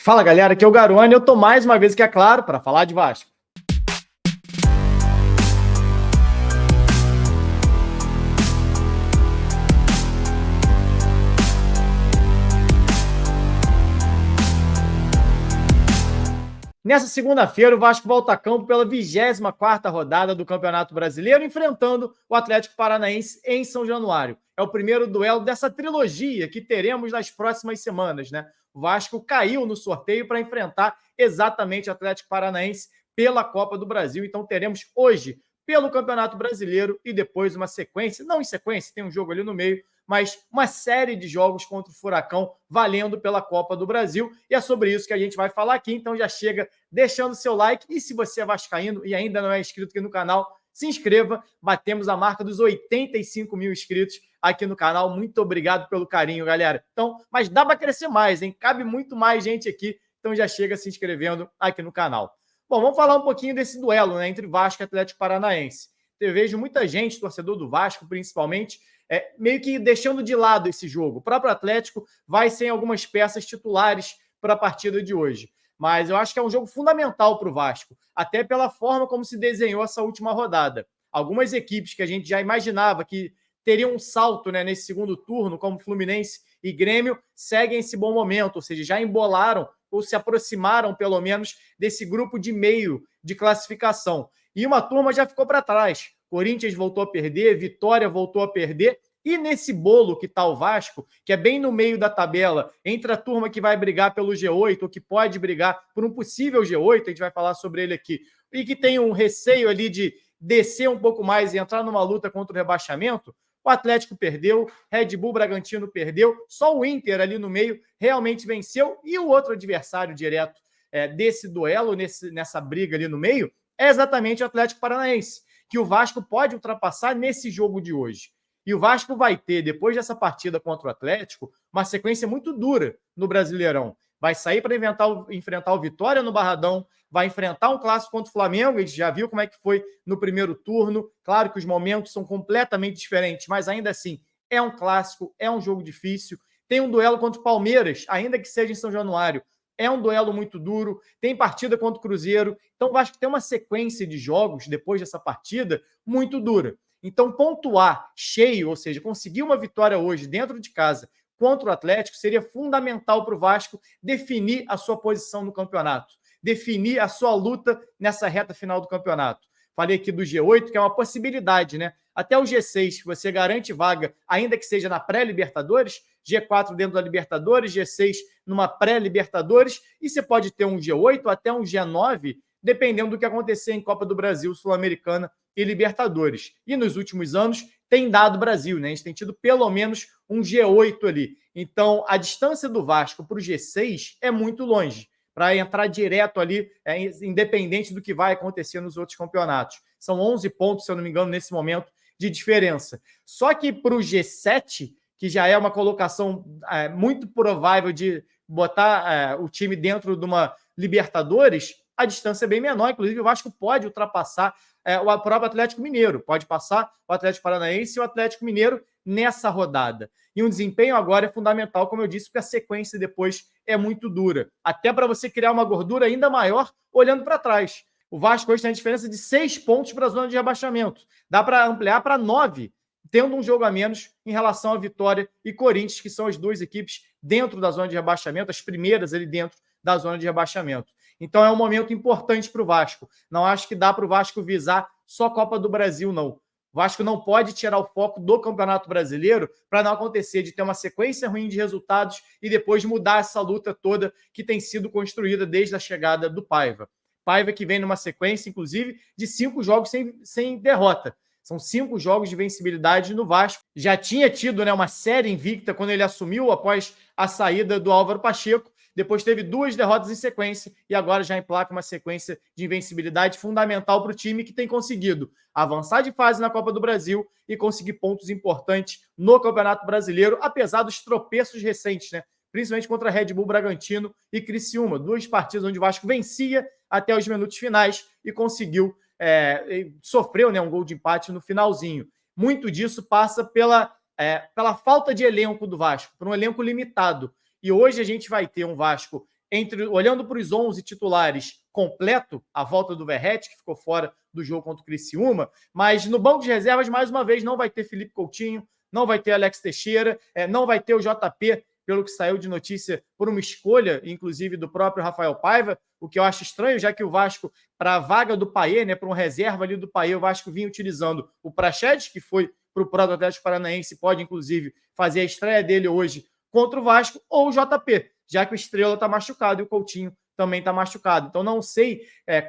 Fala galera, aqui é o Garone, eu tô mais uma vez aqui, é claro, para falar de Vasco. Nessa segunda-feira, o Vasco volta a campo pela 24ª rodada do Campeonato Brasileiro, enfrentando o Atlético Paranaense em São Januário. É o primeiro duelo dessa trilogia que teremos nas próximas semanas, né? O Vasco caiu no sorteio para enfrentar exatamente o Atlético Paranaense pela Copa do Brasil. Então teremos hoje pelo Campeonato Brasileiro e depois uma sequência, não em sequência, tem um jogo ali no meio, mas uma série de jogos contra o Furacão valendo pela Copa do Brasil. E é sobre isso que a gente vai falar aqui. Então já chega deixando seu like. E se você é vascaíno e ainda não é inscrito aqui no canal, se inscreva. Batemos a marca dos 85 mil inscritos aqui no canal. Muito obrigado pelo carinho, galera. Então, mas dá para crescer mais, hein? Cabe muito mais gente aqui. Então já chega se inscrevendo aqui no canal. Bom, vamos falar um pouquinho desse duelo, né, entre Vasco e Atlético Paranaense. Eu vejo muita gente, torcedor do Vasco principalmente, meio que deixando de lado esse jogo. O próprio Atlético vai sem algumas peças titulares para a partida de hoje. Mas eu acho que é um jogo fundamental para o Vasco, até pela forma como se desenhou essa última rodada. Algumas equipes que a gente já imaginava que teriam um salto, né, nesse segundo turno, como Fluminense e Grêmio, seguem esse bom momento, ou seja, já embolaram ou se aproximaram, pelo menos, desse grupo de meio de classificação. E uma turma já ficou para trás. Corinthians voltou a perder, Vitória voltou a perder, e nesse bolo que está o Vasco, que é bem no meio da tabela, entre a turma que vai brigar pelo G8, ou que pode brigar por um possível G8, a gente vai falar sobre ele aqui, e que tem um receio ali de descer um pouco mais e entrar numa luta contra o rebaixamento, o Atlético perdeu, Red Bull Bragantino perdeu, só o Inter ali no meio realmente venceu, e o outro adversário direto desse duelo, nessa briga ali no meio, é exatamente o Atlético Paranaense, que o Vasco pode ultrapassar nesse jogo de hoje. E o Vasco vai ter, depois dessa partida contra o Atlético, uma sequência muito dura no Brasileirão. Vai sair para enfrentar o Vitória no Barradão, vai enfrentar um clássico contra o Flamengo, a gente já viu como é que foi no primeiro turno. Claro que os momentos são completamente diferentes, mas ainda assim, é um clássico, é um jogo difícil. Tem um duelo contra o Palmeiras, ainda que seja em São Januário, é um duelo muito duro, tem partida contra o Cruzeiro, então o Vasco tem uma sequência de jogos depois dessa partida muito dura. Então pontuar cheio, ou seja, conseguir uma vitória hoje dentro de casa contra o Atlético seria fundamental para o Vasco definir a sua posição no campeonato, definir a sua luta nessa reta final do campeonato. Falei aqui do G8, que é uma possibilidade, né? Até o G6, você garante vaga, ainda que seja na pré-Libertadores, G4 dentro da Libertadores, G6 numa pré-Libertadores, e você pode ter um G8 até um G9, dependendo do que acontecer em Copa do Brasil, Sul-Americana e Libertadores. E nos últimos anos tem dado Brasil, né? A gente tem tido pelo menos um G8 ali. Então, a distância do Vasco para o G6 é muito longe, para entrar direto ali, independente do que vai acontecer nos outros campeonatos. São 11 pontos, se eu não me engano, nesse momento, de diferença. Só que para o G7, que já é uma colocação muito provável de botar o time dentro de uma Libertadores, a distância é bem menor. Inclusive, o Vasco pode ultrapassar o próprio Atlético Mineiro, pode passar o Atlético Paranaense e o Atlético Mineiro nessa rodada. E um desempenho agora é fundamental, como eu disse, porque a sequência depois é muito dura. Até para você criar uma gordura ainda maior olhando para trás. O Vasco hoje tem a diferença de 6 pontos para a zona de rebaixamento. Dá para ampliar para 9, tendo um jogo a menos em relação a Vitória e Corinthians, que são as duas equipes dentro da zona de rebaixamento, as primeiras ali dentro da zona de rebaixamento. Então é um momento importante para o Vasco. Não acho que dá para o Vasco visar só Copa do Brasil, não. O Vasco não pode tirar o foco do Campeonato Brasileiro para não acontecer de ter uma sequência ruim de resultados e depois mudar essa luta toda que tem sido construída desde a chegada do Paiva. Paiva que vem numa sequência, inclusive, de 5 jogos sem derrota. São 5 jogos de vencibilidade no Vasco. Já tinha tido, né, uma série invicta quando ele assumiu após a saída do Álvaro Pacheco. Depois teve 2 derrotas em sequência e agora já emplaca uma sequência de invencibilidade fundamental para o time que tem conseguido avançar de fase na Copa do Brasil e conseguir pontos importantes no Campeonato Brasileiro, apesar dos tropeços recentes, né? Principalmente contra Red Bull Bragantino e Criciúma. 2 partidas onde o Vasco vencia até os minutos finais e conseguiu, sofreu, né, um gol de empate no finalzinho. Muito disso passa pela falta de elenco do Vasco, por um elenco limitado. E hoje a gente vai ter um Vasco olhando para os 11 titulares completo, a volta do Verratti, que ficou fora do jogo contra o Criciúma, mas no banco de reservas, mais uma vez, não vai ter Felipe Coutinho, não vai ter Alex Teixeira, não vai ter o JP, pelo que saiu de notícia, por uma escolha, inclusive, do próprio Rafael Paiva, o que eu acho estranho, já que o Vasco, para a vaga do Payet, né, para um reserva ali do Payet, o Vasco vinha utilizando o Praxedes, que foi para o próprio Atlético Paranaense, pode, inclusive, fazer a estreia dele hoje contra o Vasco, ou o JP, já que o Estrela está machucado e o Coutinho também está machucado. Então, não sei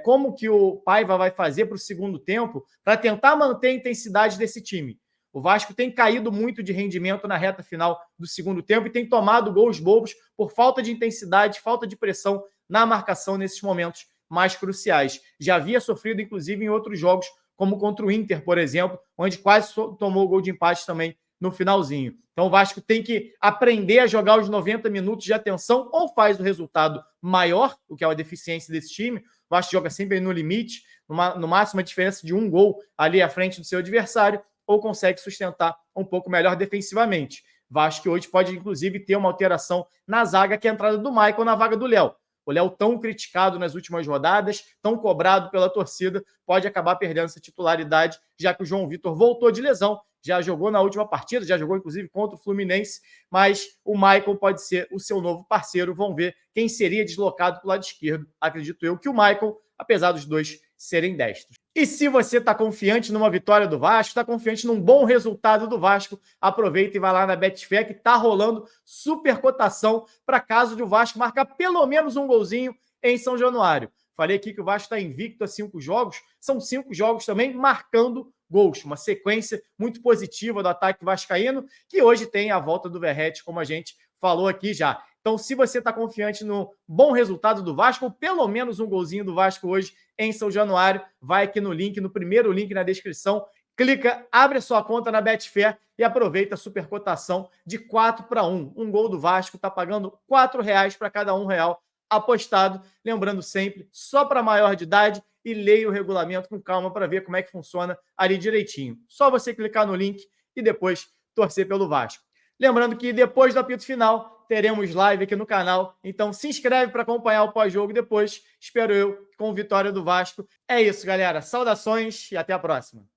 como que o Paiva vai fazer para o segundo tempo para tentar manter a intensidade desse time. O Vasco tem caído muito de rendimento na reta final do segundo tempo e tem tomado gols bobos por falta de intensidade, falta de pressão na marcação nesses momentos mais cruciais. Já havia sofrido, inclusive, em outros jogos, como contra o Inter, por exemplo, onde quase tomou o gol de empate também no finalzinho. Então o Vasco tem que aprender a jogar os 90 minutos de atenção, ou faz o resultado maior, o que é a deficiência desse time. O Vasco joga sempre no limite, no máximo a diferença de um gol ali à frente do seu adversário, ou consegue sustentar um pouco melhor defensivamente. Vasco que hoje pode, inclusive, ter uma alteração na zaga, que é a entrada do Michael na vaga do Léo. O Léo, tão criticado nas últimas rodadas, tão cobrado pela torcida, pode acabar perdendo essa titularidade, já que o João Vitor voltou de lesão, já jogou na última partida, já jogou, inclusive, contra o Fluminense, mas o Michael pode ser o seu novo parceiro. Vamos ver quem seria deslocado para o lado esquerdo. Acredito eu que o Michael, apesar dos dois serem destros. E se você está confiante numa vitória do Vasco, está confiante num bom resultado do Vasco, aproveita e vai lá na Betfair, que está rolando super cotação para caso de o Vasco marcar pelo menos um golzinho em São Januário. Falei aqui que o Vasco está invicto a 5 jogos, são 5 jogos também marcando gols, uma sequência muito positiva do ataque vascaíno, que hoje tem a volta do Verratti, como a gente falou aqui já. Então, se você está confiante no bom resultado do Vasco, ou pelo menos um golzinho do Vasco hoje em São Januário, vai aqui no link, no primeiro link na descrição, clica, abre a sua conta na Betfair e aproveita a super cotação de 4-1. Um gol do Vasco está pagando R$4 para cada R$1 apostado. Lembrando sempre, só para maior de idade, e leia o regulamento com calma para ver como é que funciona ali direitinho. Só você clicar no link e depois torcer pelo Vasco. Lembrando que depois do apito final, teremos live aqui no canal. Então se inscreve para acompanhar o pós-jogo depois. Espero eu com vitória do Vasco. É isso, galera. Saudações e até a próxima.